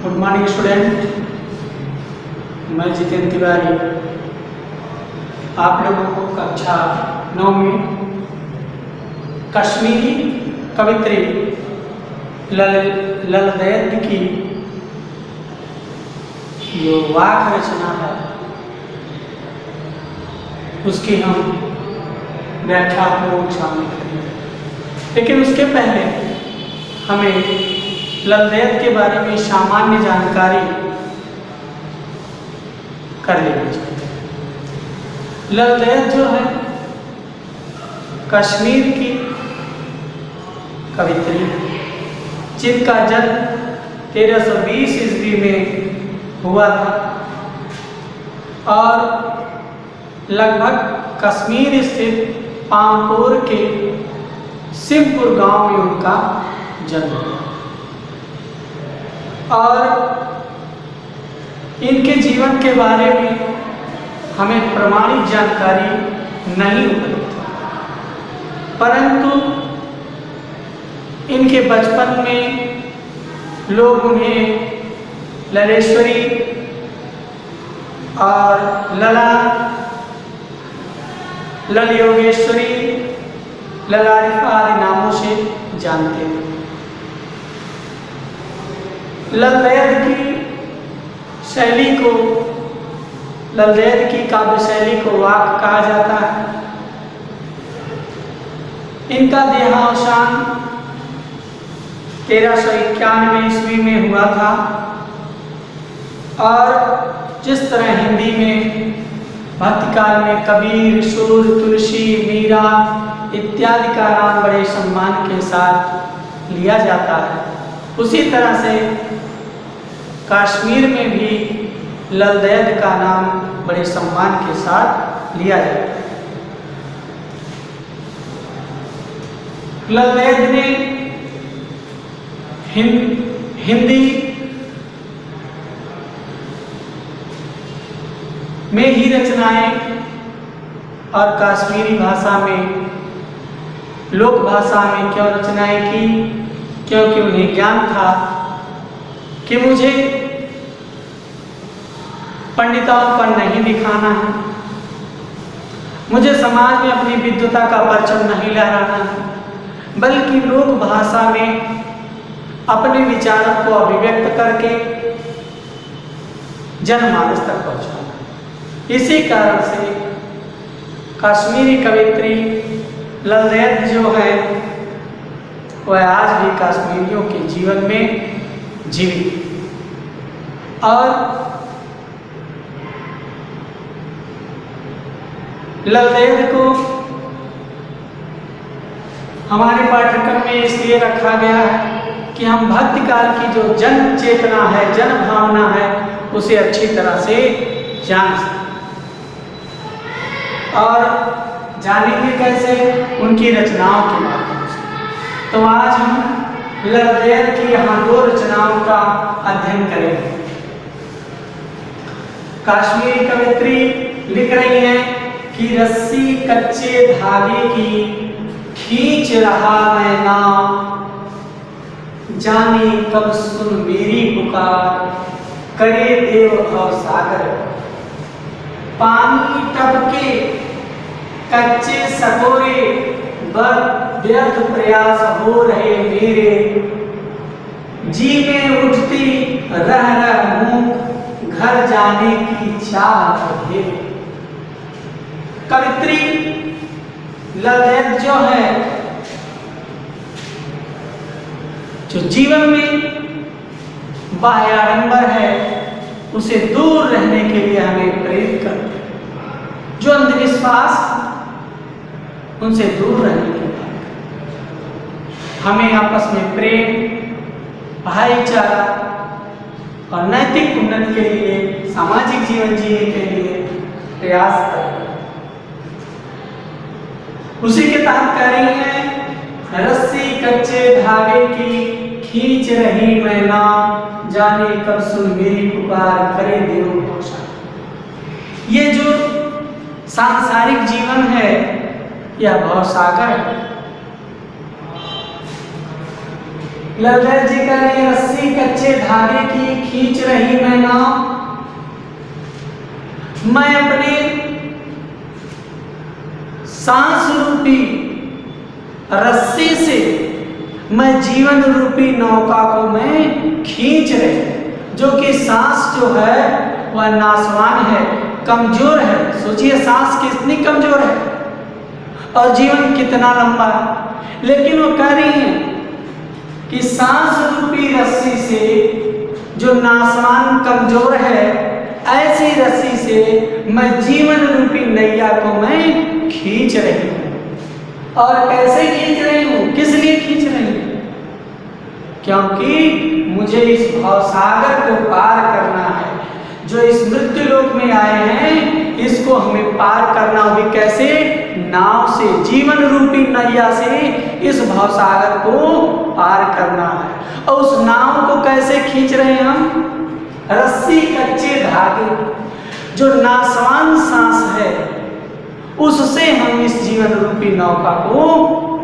Good morning student, मैं जितेंद्र तिवारी आप लोगों को कक्षा 9 में कश्मीरी कवित्री ललदैद की जो वाक रचना है उसकी हम व्याख्या को शामिल करेंगे। लेकिन उसके पहले हमें ललदैद के बारे में सामान्य जानकारी कर लेनी चाहिए। ललदैद जो है कश्मीर की कवित्री, जिनका जन्म 1320 ईस्वी में हुआ था और लगभग कश्मीर स्थित पामपुर के सिमपुर गांव में उनका जन्म हुआ और इनके जीवन के बारे में हमें प्रमाणित जानकारी नहीं उपलब्ध, परंतु इनके बचपन में लोग उन्हें ललेश्वरी और लल योगेश्वरी, ललारिफा आदि नामों से जानते हैं। ललदैद की शैली को, ललदैद की काव्य शैली को वाक कहा जाता है। इनका देहावसान 1391 ईस्वी में हुआ था और जिस तरह हिंदी में भक्तिकाल में कबीर, सूर, तुलसी, मीरा इत्यादि का नाम बड़े सम्मान के साथ लिया जाता है, उसी तरह से कश्मीर में भी ललदैद का नाम बड़े सम्मान के साथ लिया जाता है। ललदैद ने हिंदी में ही रचनाएं और कश्मीरी भाषा में, लोक भाषा में क्यों रचनाएं की? क्योंकि उन्हें ज्ञान था कि मुझे पंडिताओं पर नहीं दिखाना है, मुझे समाज में अपनी विद्वता का परचम नहीं लहराना है, बल्कि लोक भाषा में अपने विचारों को अभिव्यक्त करके जनमानस तक पहुंचाना। इसी कारण से कश्मीरी कवित्री ललदैद जो है वह आज भी कश्मीरियों के जीवन में जीवित। और ललदैद को हमारे पाठ्यक्रम में इसलिए रखा गया है कि हम भक्ति काल की जो जन चेतना है, जन भावना है, उसे अच्छी तरह से जान सकें। और जानेंगे कैसे? उनकी रचनाओं के माध्यम से। तो आज हम ललदैद की यहाँ 2 रचनाओं का अध्ययन करेंगे। कश्मीरी कवित्री लिख रही है कि रस्सी कच्चे धागे की खींच रहा मैं नाम, जाने कब सुन मेरी पुकार, करे देव भव सागर। पानी टपके कच्चे सकोरे, व्यर्थ प्रयास हो रहे मेरे, जी में उठती रह मुंह, घर जाने की चाह है। कवित्री ललदैद जो है, जो जीवन में बाह्य आडंबर है उसे दूर रहने के लिए हमें प्रेरित करते हैं। जो अंधविश्वास उनसे दूर रहने के लिए हमें आपस में प्रेम, भाईचारा और नैतिक उन्नति के लिए, सामाजिक जीवन जीने के लिए प्रयास करें। उसी के तहत कह रही है, रस्सी कच्चे धागे की खींच रही मैं नाम, जाने कब सुन मेरी पुकार, करे देव भव सागर। ये जो सांसारिक जीवन है यह भवसागर है। ललदैद जी का ये रस्सी कच्चे धागे की खींच रही मैं नाव, मैं अपने सांस रूपी रस्सी से मैं जीवन रूपी नौका को मैं खींच रही। जो कि सांस जो है वह नासवान है, कमजोर है। सोचिए सांस कितनी कमजोर है और जीवन कितना लंबा है। लेकिन वो कह रही है कि सांस रूपी रस्सी से जो नासवान कमजोर है, ऐसी रस्सी से मैं जीवन रूपी नैया को मैं खींच रही हूं। और कैसे खींच रही हूं, किस लिए खींच रही हूं? क्योंकि मुझे इस भवसागर को पार करना है। जो इस मृत्यु लोक में आए हैं, इसको हमें पार करना भी कैसे? नाव से, जीवन रूपी नैया से इस भवसागर को पार करना है। और उस नाव को कैसे खींच रहे हैं हम? रस्सी, कच्चे धागे, जो नासवान सांस है, उससे हम इस जीवन रूपी नौका को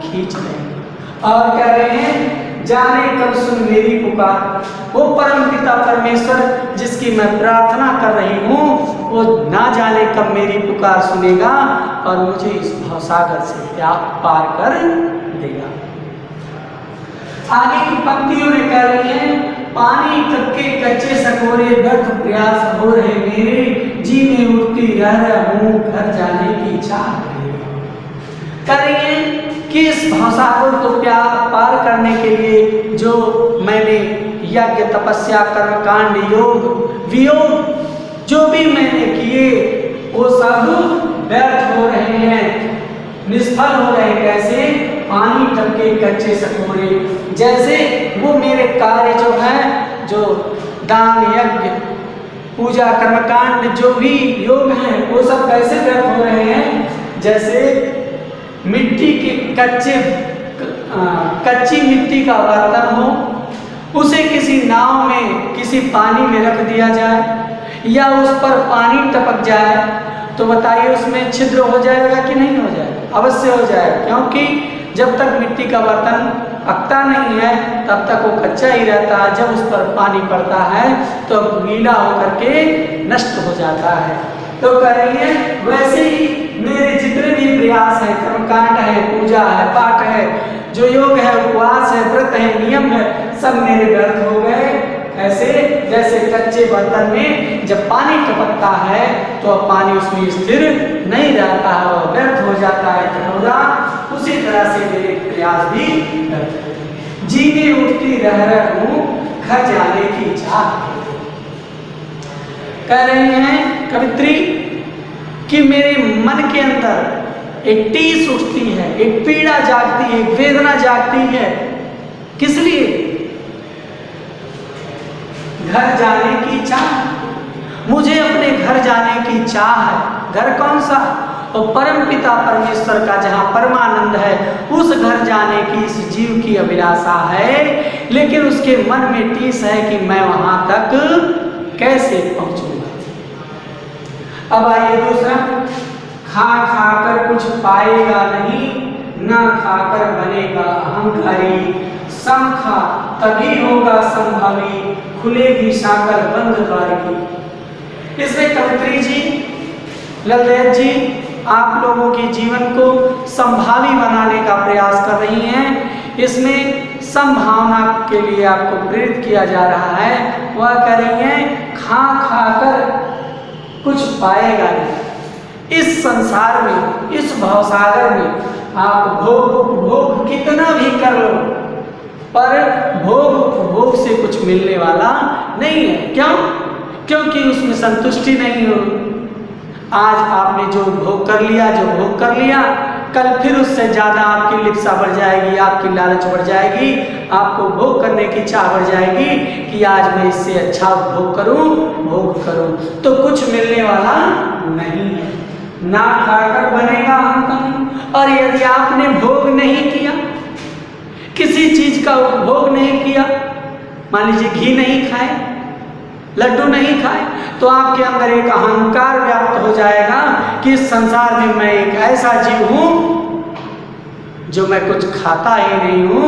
खींच रहे हैं। और कह रहे हैं जाने कब सुन मेरी पुकार। वो परम पिता परमेश्वर जिसकी मैं प्रार्थना कर रही हूँ, वो ना जाने कब मेरी पुकार सुनेगा और मुझे इस भवसागर से पार कर देगा। आगे की पंक्तियों में कह रही है पानी तक के कच्चे सकोरे व्यर्थ प्रयास हो रहे मेरे, जी में उठती रह हूँ घर जाने की चाह कह रही है कि इस भवसागर को पार करने के लिए जो मैंने यज्ञ, तपस्या, कर्मकांड, योग, वियोग जो भी मैंने किए, वो सब व्यर्थ हो रहे हैं, निष्फल हो रहे हैं। कैसे? पानी टपके कच्चे सकोरे। जैसे वो मेरे कार्य जो है, जो दान, यज्ञ, पूजा, कर्मकांड, जो भी योग है, वो सब कैसे व्यर्थ हो रहे हैं? जैसे मिट्टी के कच्ची मिट्टी का बर्तन हो, उसे किसी नाव में, किसी पानी में रख दिया जाए या उस पर पानी टपक जाए, तो बताइए उसमें छिद्र हो जाएगा कि नहीं हो जाएगा? अवश्य हो जाएगा, क्योंकि जब तक मिट्टी का बर्तन पकता नहीं है तब तक वो कच्चा ही रहता है। जब उस पर पानी पड़ता है तो गीला होकर के नष्ट हो जाता है। तो कह रही है वैसे ही मेरे जितने भी प्रयास है, कर्मकांड है, पूजा है, पाठ है, जो योग है, उपवास है, व्रत है, नियम है, सब मेरे व्यर्थ हो गए। ऐसे जैसे कच्चे बर्तन में जब पानी टपकता है तो पानी उसमें स्थिर नहीं रहता है, वह व्यर्थ हो जाता है, कटोरा। उसी तरह से मेरे प्रयास भी जी में उठती रह हूँ घर जाने की चाह। कह रहे हैं कवित्री कि मेरे मन के अंदर एक टीस उठती है, एक पीड़ा जागती है, एक वेदना जागती है। किस लिए? घर जाने की चाह। मुझे अपने घर जाने की चाह है। घर कौन सा? और परम पिता परमेश्वर का जहाँ परमानंद है, उस घर जाने की इस जीव की अभिलाषा है। लेकिन उसके मन में टीस है कि मैं वहां तक कैसे पहुंचूंगा। अब आइए दूसरा, खा खा कर कुछ पाएगा नहीं, ना खाकर बनेगा अहंकारी, सम खा तभी होगा संभावी, खुलेगी साकर बंद द्वार की। इसमें कवित्री जी, ललदेव जी आप लोगों के जीवन को संभावी बनाने का प्रयास कर रही हैं। इसमें संभावना के लिए आपको प्रेरित किया जा रहा है। वह कह रही हैं खा खा कर कुछ पाएगा नहीं। इस संसार में, इस भवसागर में आप भोग उपभोग कितना भी कर लो, पर भोग उपभोग से कुछ मिलने वाला नहीं है। क्यों? क्योंकि उसमें संतुष्टि नहीं हो। आज आपने जो भोग कर लिया, कल फिर उससे ज़्यादा आपकी लिप्सा बढ़ जाएगी, आपकी लालच बढ़ जाएगी, आपको भोग करने की चाह बढ़ जाएगी कि आज मैं इससे अच्छा भोग करूं, तो कुछ मिलने वाला नहीं है। ना खाकर बनेगा अहंकारी। और यदि आपने भोग नहीं किया, किसी चीज का उपभोग नहीं किया, मान लीजिए घी नहीं खाए, लड्डू नहीं खाए, तो आपके अंदर एक अहंकार व्याप्त हो जाएगा कि इस संसार में मैं एक ऐसा जीव हूं जो मैं कुछ खाता ही नहीं हूं,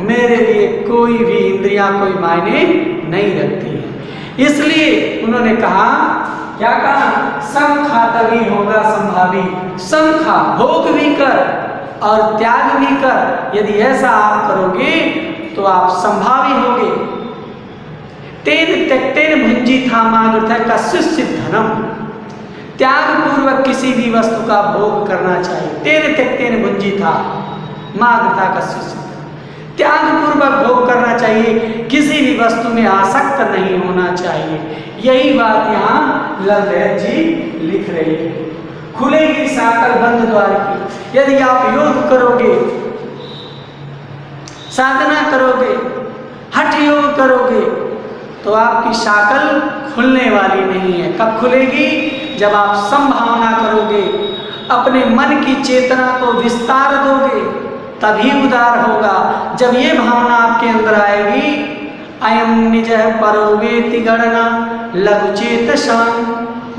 मेरे लिए कोई भी इंद्रियां कोई मायने नहीं रखती है। इसलिए उन्होंने कहा, क्या कहा, सम खा तभी होगा संभावी। सम खा, भोग भी कर और त्याग भी कर। यदि ऐसा आप करोगे तो आप संभावी होगे। तेन त्यक्तेन भुंजी था मागृत कस्यचित् धनम। त्याग पूर्वक किसी भी वस्तु का भोग करना चाहिए। तेन त्यक्तेन भुंजी था मागृता कस्यचित्। त्याग पूर्वक भोग करना चाहिए, किसी भी वस्तु में आसक्त नहीं होना चाहिए। यही बात यहाँ ललदेव जी लिख रही है। खुलेगी साकल बंद द्वार की। यदि आप योग करोगे, साधना करोगे, हठ योग करोगे, तो आपकी साकल खुलने वाली नहीं है। कब खुलेगी? जब आप संभावना करोगे, अपने मन की चेतना को विस्तार दोगे, तभी उदार होगा। जब ये भावना आपके अंदर आएगी, अयम निज परो वेति गणना लघुचेतसां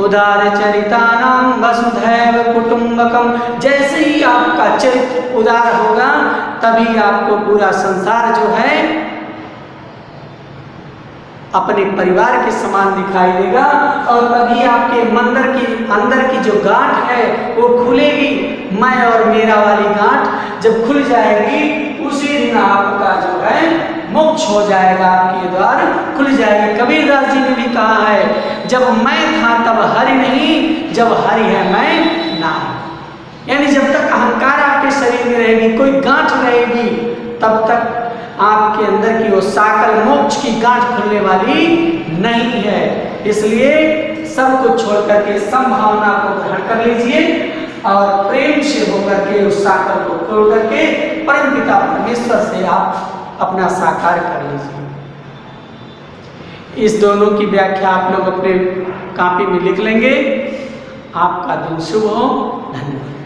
उदार चरितानां वसुधैव कुटुंबकम। जैसे ही आपका चरित्र उदार होगा, तभी आपको पूरा संसार जो है अपने परिवार के समान दिखाई देगा, और तभी आपके अंदर की जो गांठ है वो खुलेगी। मैं और मेरा वाली गांठ जब खुल जाएगी, उसी दिन आपका जो है मोक्ष हो जाएगा, आपके द्वार खुल जाएगी। कबीरदास जी ने भी कहा है, जब मैं था तब हरि नहीं, जब हरि है मैं ना। यानी जब तक अहंकार आपके शरीर में रहेगी, कोई गांठ रहेगी, तब तक आपके अंदर की वो साकल मोक्ष की गांठ खुलने वाली नहीं है। इसलिए सब कुछ छोड़ करके संभावना को ग्रहण कर लीजिए और प्रेम से होकर के उस साकर को खोल करके परमपिता परमेश्वर से आप अपना साकार कर लीजिए। इस दोनों की व्याख्या आप लोग अपने कॉपी में लिख लेंगे। आपका दिन शुभ हो। धन्यवाद।